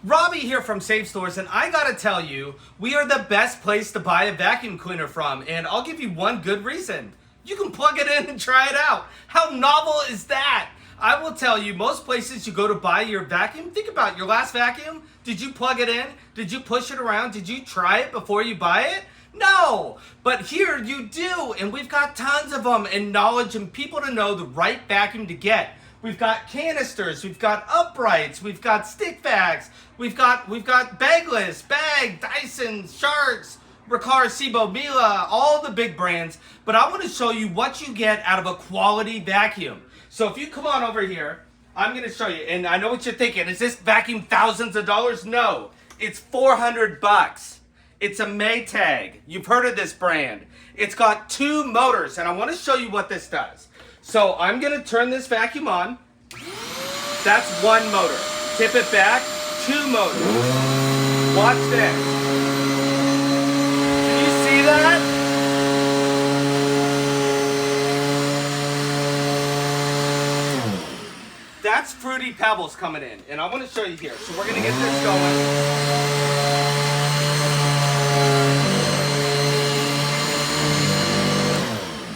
Robbie here from Safe Stores, and I gotta tell you, we are the best place to buy a vacuum cleaner from, and I'll give you one good reason. You can plug it in and try it out. How novel is that? I will tell you, most places you go to buy your vacuum, think about your last vacuum. Did you plug it in? Did you push it around? Did you try it before you buy it? No, but here you do, and we've got tons of them, and knowledge and people to know the right vacuum to get. We've got canisters, we've got uprights, we've got stick vacs, we've got bagless, bag, Dyson, Sharks, Riccar, Sebo, Miele, all the big brands. But I want to show you what you get out of a quality vacuum. So if you come on over here, I'm going to show you, and I know what you're thinking. Is this vacuum thousands of dollars? No, it's 400 bucks. It's a Maytag. You've heard of this brand. It's got 2 motors, and I want to show you what this does. So I'm going to turn this vacuum on. That's 1 motor. Tip it back, 2 motors. Watch this. Can you see that? That's Fruity Pebbles coming in, and I want to show you here. So we're going to get this going.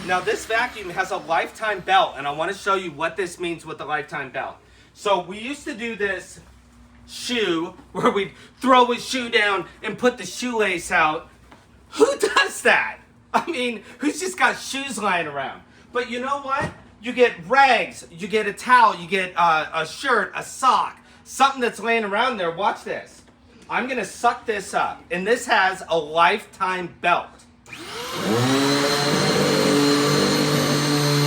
Now this vacuum has a lifetime belt, and I want to show you what this means with the lifetime belt. So we used to do this shoe where we'd throw a shoe down and put the shoelace out. Who does that? I mean, who's just got shoes lying around? But you know what? You get rags, you get a towel, you get a shirt, a sock, something that's laying around there. Watch this. I'm going to suck this up, and this has a lifetime belt.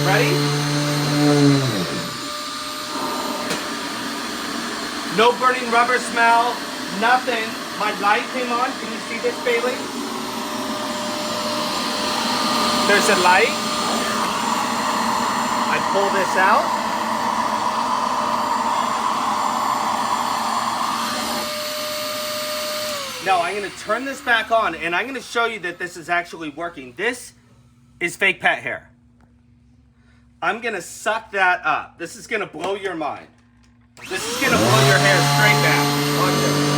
Ready? No burning rubber smell, nothing. My light came on. Can you see this, Bailey? There's a light. I pull this out. Now I'm going to turn this back on, and I'm going to show you that this is actually working. This is fake pet hair. I'm going to suck that up. This is going to blow your mind. This is going to blow your hair straight back. Watch this.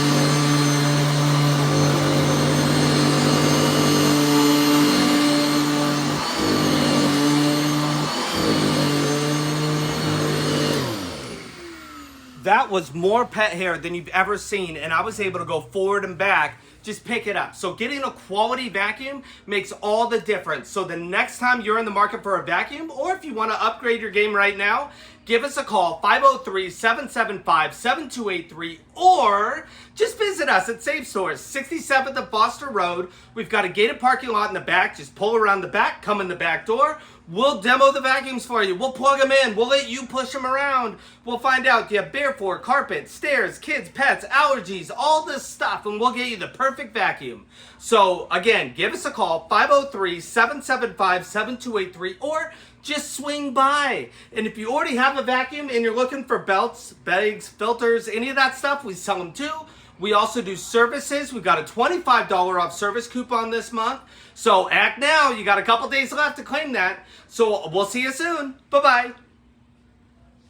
That was more pet hair than you've ever seen, and I was able to go forward and back. Just pick it up. So getting a quality vacuum makes all the difference. So the next time you're in the market for a vacuum, or if you want to upgrade your game right now, give us a call, 503-775-7283, or just visit us at Safe Stores, 67th of Foster Road. We've got a gated parking lot in the back. Just pull around the back, come in the back door. We'll demo the vacuums for you. We'll plug them in. We'll let you push them around. We'll find out do you have bare floor, carpet, stairs, kids, pets, allergies, all this stuff, and we'll get you the perfect vacuum. So again, give us a call, 503-775-7283, or just swing by. And if you already have a vacuum and you're looking for belts, bags, filters, any of that stuff, we sell them too. We also do services. We've got a $25 off service coupon this month. So act now. You got a couple days left to claim that. So we'll see you soon. Bye-bye.